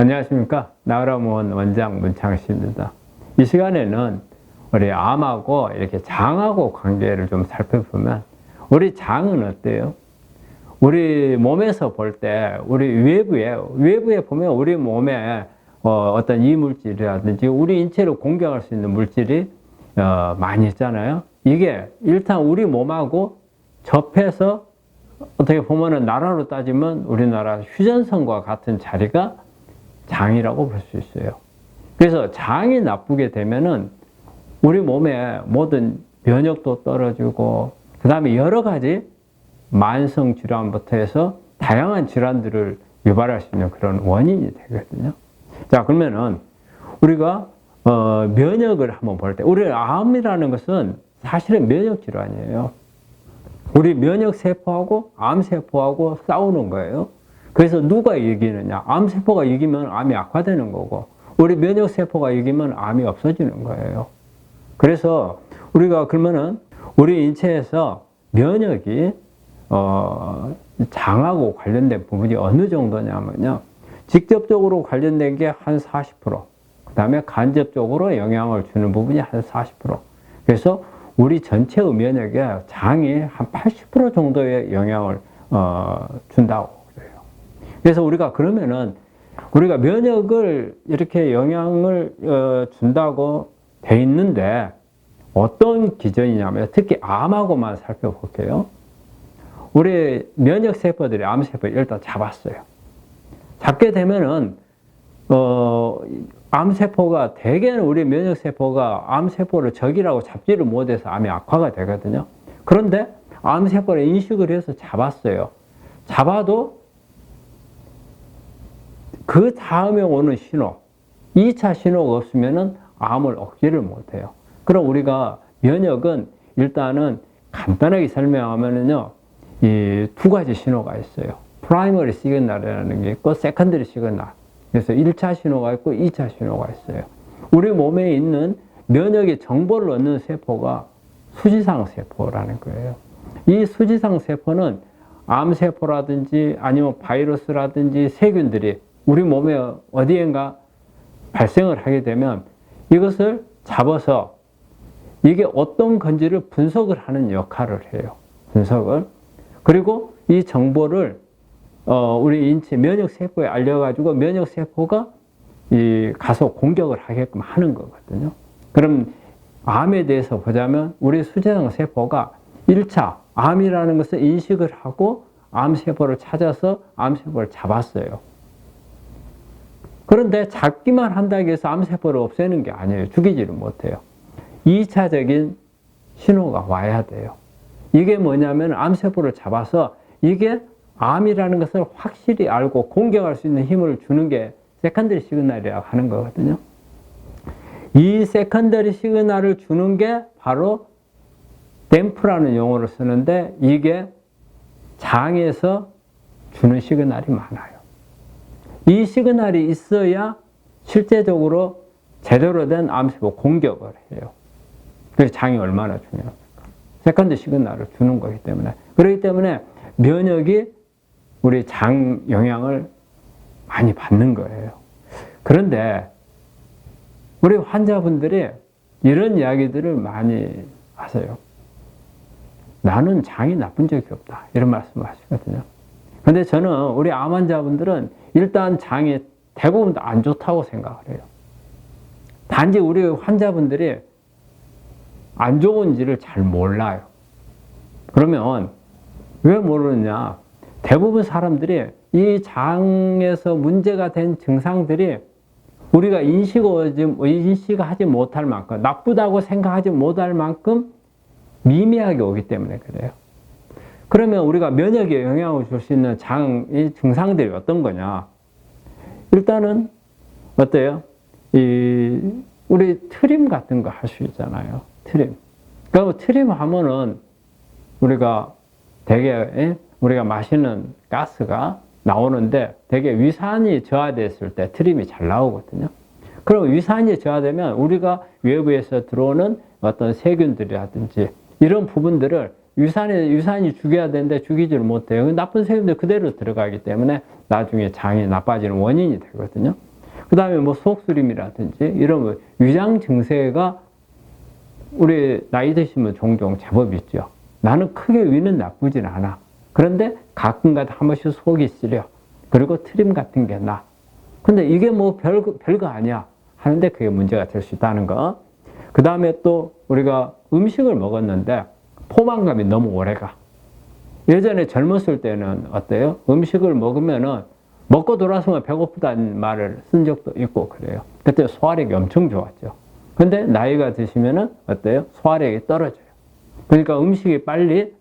안녕하십니까. 나으라무원 원장 문창식입니다. 이 시간에는 우리 암하고 이렇게 장하고 관계를 좀 살펴보면, 우리 장은 어때요? 우리 몸에서 볼 때 우리 외부에 보면 우리 몸에 어떤 이물질이라든지 우리 인체를 공격할 수 있는 물질이 많이 있잖아요. 이게 일단 우리 몸하고 접해서 어떻게 보면은 나라로 따지면 우리나라 휴전선과 같은 자리가 장이라고 볼 수 있어요. 그래서 장이 나쁘게 되면은 우리 몸의 모든 면역도 떨어지고, 그 다음에 여러 가지 만성 질환부터 해서 다양한 질환들을 유발할 수 있는 그런 원인이 되거든요. 자, 그러면은 우리가 면역을 한번 볼 때, 우리 암이라는 것은 사실은 면역 질환이에요. 우리 면역 세포하고 암 세포하고 싸우는 거예요. 그래서 누가 이기느냐? 암 세포가 이기면 암이 악화되는 거고, 우리 면역 세포가 이기면 암이 없어지는 거예요. 그래서 우리가 그러면은 우리 인체에서 면역이 장하고 관련된 부분이 어느 정도냐면요, 직접적으로 관련된 게 한 40%, 그 다음에 간접적으로 영향을 주는 부분이 한 40%. 그래서 우리 전체의 면역에 장이 한 80% 정도의 영향을 준다고 그래요. 그래서 우리가 그러면은 우리가 면역을 이렇게 영향을 준다고 돼 있는데, 어떤 기전이냐면, 특히 암하고만 살펴볼게요. 우리 면역 세포들이 암 세포를 일단 잡았어요. 잡게 되면은 암 세포가, 대개는 우리 면역 세포가 암 세포를 적이라고 잡지를 못해서 암이 악화가 되거든요. 그런데 암 세포를 인식을 해서 잡았어요. 잡아도 그 다음에 오는 신호, 2차 신호가 없으면은 암을 억제를 못해요. 그럼 우리가 면역은 일단은 간단하게 설명하면은요, 이 두 가지 신호가 있어요. 프라이머리 시그널이라는 게 있고, 세컨더리 시그널. 그래서 1차 신호가 있고 2차 신호가 있어요. 우리 몸에 있는 면역의 정보를 얻는 세포가 수지상 세포라는 거예요. 이 수지상 세포는 암 세포라든지 아니면 바이러스라든지 세균들이 우리 몸에 어디엔가 발생을 하게 되면 이것을 잡아서 이게 어떤 건지를 분석을 하는 역할을 해요. 분석을. 그리고 이 정보를 우리 인체 면역세포에 알려가지고 면역세포가 가서 공격을 하게끔 하는 거거든요. 그럼 암에 대해서 보자면 우리 수지상 세포가 1차 암이라는 것을 인식을 하고 암세포를 찾아서 암세포를 잡았어요. 그런데 잡기만 한다고 해서 암세포를 없애는 게 아니에요. 죽이지를 못해요. 2차적인 신호가 와야 돼요. 이게 뭐냐면 암세포를 잡아서 이게 암이라는 것을 확실히 알고 공격할 수 있는 힘을 주는 게 세컨더리 시그널이라고 하는 거거든요. 이 세컨더리 시그널을 주는 게 바로 댐프라는 용어를 쓰는데, 이게 장에서 주는 시그널이 많아요. 이 시그널이 있어야 실제적으로 제대로 된 암세포 공격을 해요. 그래서 장이 얼마나 중요합니까? 세컨드 시그널을 주는 거기 때문에. 그렇기 때문에 면역이 우리 장 영향을 많이 받는 거예요. 그런데 우리 환자분들이 이런 이야기들을 많이 하세요. 나는 장이 나쁜 적이 없다, 이런 말씀을 하시거든요. 그런데 저는 우리 암 환자분들은 일단 장이 대부분 다 안 좋다고 생각을 해요. 단지 우리 환자분들이 안 좋은지를 잘 몰라요. 그러면 왜 모르느냐? 대부분 사람들이 이 장에서 문제가 된 증상들이 우리가 인식하지 못할 만큼, 나쁘다고 생각하지 못할 만큼 미미하게 오기 때문에 그래요. 그러면 우리가 면역에 영향을 줄 수 있는 장의 증상들이 어떤 거냐? 일단은 어때요? 우리 트림 같은 거 할 수 있잖아요. 트림. 그러니까 트림 하면은 우리가 되게 우리가 마시는 가스가 나오는데 되게 위산이 저하됐을 때 트림이 잘 나오거든요. 그럼 위산이 저하되면 우리가 외부에서 들어오는 어떤 세균들이라든지 이런 부분들을 유산이 죽여야 되는데 죽이지를 못해요. 나쁜 세균들 그대로 들어가기 때문에 나중에 장이 나빠지는 원인이 되거든요. 그 다음에 뭐 속쓰림이라든지 이런 뭐 위장 증세가 우리 나이 드시면 종종 제법 있죠. 나는 크게 위는 나쁘진 않아. 그런데 가끔가다 한 번씩 속이 쓰려. 그리고 트림 같은 게 나. 근데 이게 뭐 별거 아니야. 하는데 그게 문제가 될 수 있다는 거. 그 다음에 또 우리가 음식을 먹었는데 포만감이 너무 오래가. 예전에 젊었을 때는 어때요? 음식을 먹으면은 먹고 돌아서면 배고프다는 말을 쓴 적도 있고 그래요. 그때 소화력이 엄청 좋았죠. 근데 나이가 드시면은 어때요? 소화력이 떨어져요. 그러니까 음식이 빨리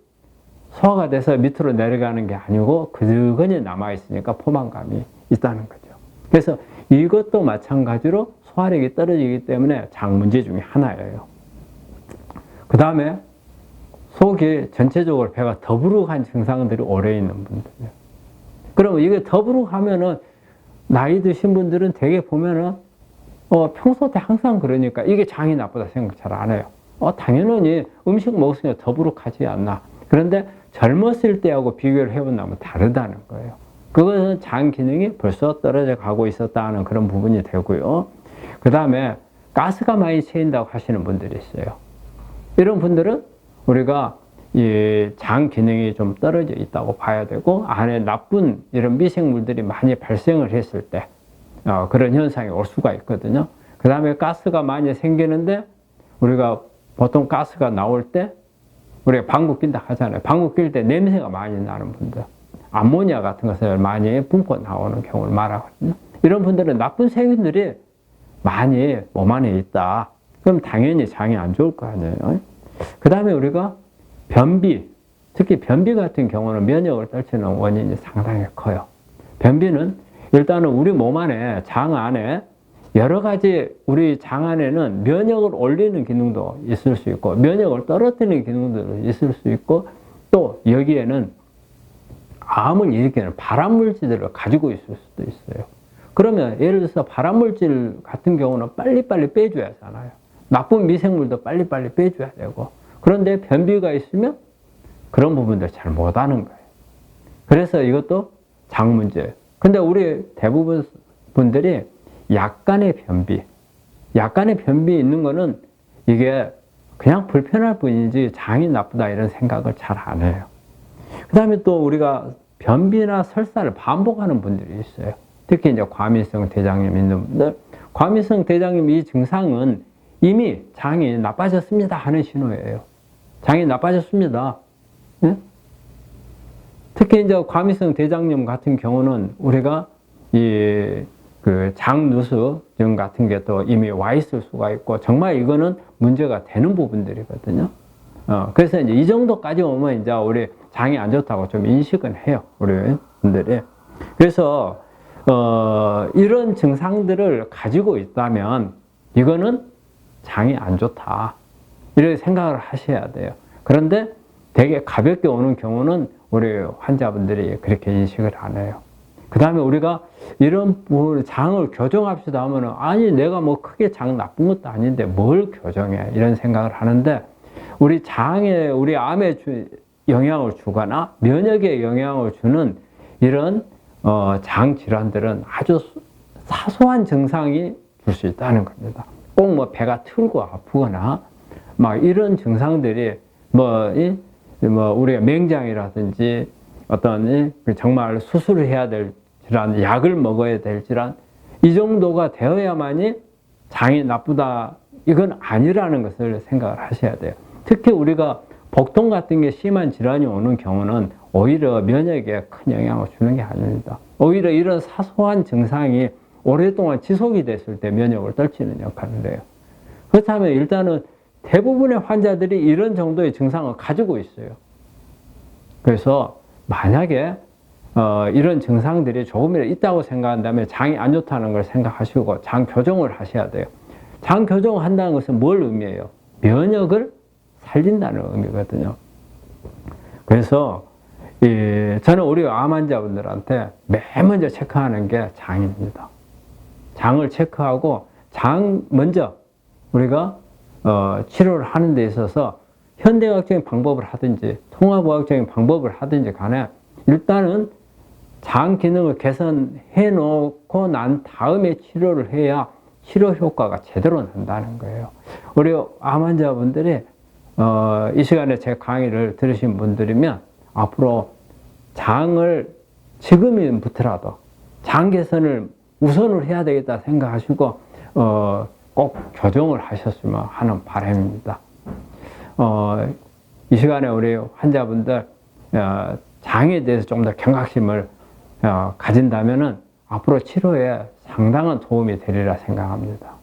소화가 돼서 밑으로 내려가는 게 아니고 그근히 남아있으니까 포만감이 있다는 거죠. 그래서 이것도 마찬가지로 소화력이 떨어지기 때문에 장 문제 중에 하나예요. 그 다음에 속이 전체적으로 배가 더부룩한 증상들이 오래 있는 분들이에요. 그러면 이게 더부룩하면은 나이 드신 분들은 되게 보면은 평소 때 항상 그러니까 이게 장이 나쁘다 생각 잘 안 해요. 당연히 음식 먹었으니까 더부룩하지 않나. 그런데 젊었을 때하고 비교를 해본다면 다르다는 거예요. 그것은 장 기능이 벌써 떨어져 가고 있었다는 그런 부분이 되고요. 그 다음에 가스가 많이 채인다고 하시는 분들이 있어요. 이런 분들은 우리가 이 장 기능이 좀 떨어져 있다고 봐야 되고 안에 나쁜 이런 미생물들이 많이 발생을 했을 때 그런 현상이 올 수가 있거든요. 그 다음에 가스가 많이 생기는데 우리가 보통 가스가 나올 때 우리가 방구 낀다 하잖아요. 방구 낄 때 냄새가 많이 나는 분들, 암모니아 같은 것을 많이 뿜고 나오는 경우를 말하거든요. 이런 분들은 나쁜 세균들이 많이 몸 안에 있다. 그럼 당연히 장이 안 좋을 거 아니에요. 그 다음에 우리가 변비, 특히 변비 같은 경우는 면역을 떨치는 원인이 상당히 커요. 변비는 일단은 우리 몸 안에, 장 안에 여러 가지 우리 장 안에는 면역을 올리는 기능도 있을 수 있고 면역을 떨어뜨리는 기능도 있을 수 있고 또 여기에는 암을 일으키는 발암물질들을 가지고 있을 수도 있어요. 그러면 예를 들어서 발암물질 같은 경우는 빨리빨리 빼줘야 하잖아요. 나쁜 미생물도 빨리빨리 빼줘야 되고 그런데 변비가 있으면 그런 부분들 잘 못하는 거예요. 그래서 이것도 장 문제예요. 근데 우리 대부분 분들이 약간의 변비 있는 거는 이게 그냥 불편할 뿐이지 장이 나쁘다 이런 생각을 잘 안 해요. 그 다음에 또 우리가 변비나 설사를 반복하는 분들이 있어요. 특히 이제 과민성 대장염 있는 분들. 과민성 대장염 이 증상은 이미 장이 나빠졌습니다 하는 신호예요. 장이 나빠졌습니다. 네? 특히 이제 과민성 대장염 같은 경우는 우리가 그 장누수증 같은 게 또 이미 와 있을 수가 있고 정말 이거는 문제가 되는 부분들이거든요. 그래서 이제 이 정도까지 오면 이제 우리 장이 안 좋다고 좀 인식은 해요. 우리 분들이. 그래서 이런 증상들을 가지고 있다면 이거는 장이 안 좋다. 이렇게 생각을 하셔야 돼요. 그런데 되게 가볍게 오는 경우는 우리 환자분들이 그렇게 인식을 안 해요. 그 다음에 우리가 이런 장을 교정합시다 하면은 아니 내가 뭐 크게 장 나쁜 것도 아닌데 뭘 교정해 이런 생각을 하는데 우리 장에 우리 암에 영향을 주거나 면역에 영향을 주는 이런 장 질환들은 아주 사소한 증상이 줄 수 있다는 겁니다. 꼭 뭐 배가 틀고 아프거나 막 이런 증상들이 우리가 맹장이라든지 어떤 정말 수술을 해야 될 질환, 약을 먹어야 될 질환 이 정도가 되어야만이 장이 나쁘다 이건 아니라는 것을 생각을 하셔야 돼요. 특히 우리가 복통 같은 게 심한 질환이 오는 경우는 오히려 면역에 큰 영향을 주는 게 아닙니다. 오히려 이런 사소한 증상이 오랫동안 지속이 됐을 때 면역을 떨치는 역할을 해요. 그렇다면 일단은 대부분의 환자들이 이런 정도의 증상을 가지고 있어요. 그래서 만약에 이런 증상들이 조금이라도 있다고 생각한다면 장이 안 좋다는 걸 생각하시고 장 교정을 하셔야 돼요. 장 교정을 한다는 것은 뭘 의미해요? 면역을 살린다는 의미거든요. 그래서 저는 우리 암 환자분들한테 맨 먼저 체크하는 게 장입니다. 장을 체크하고 먼저 우리가 치료를 하는 데 있어서 현대의학적인 방법을 하든지 통합의학적인 방법을 하든지 간에 일단은 장 기능을 개선해 놓고 난 다음에 치료를 해야 치료 효과가 제대로 난다는 거예요. 우리 암 환자분들이 이 시간에 제 강의를 들으신 분들이면 앞으로 장을 지금부터라도 장 개선을 우선을 해야 되겠다 생각하시고 꼭 교정을 하셨으면 하는 바람입니다. 이 시간에 우리 환자분들 장에 대해서 좀 더 경각심을 가진다면은 앞으로 치료에 상당한 도움이 되리라 생각합니다.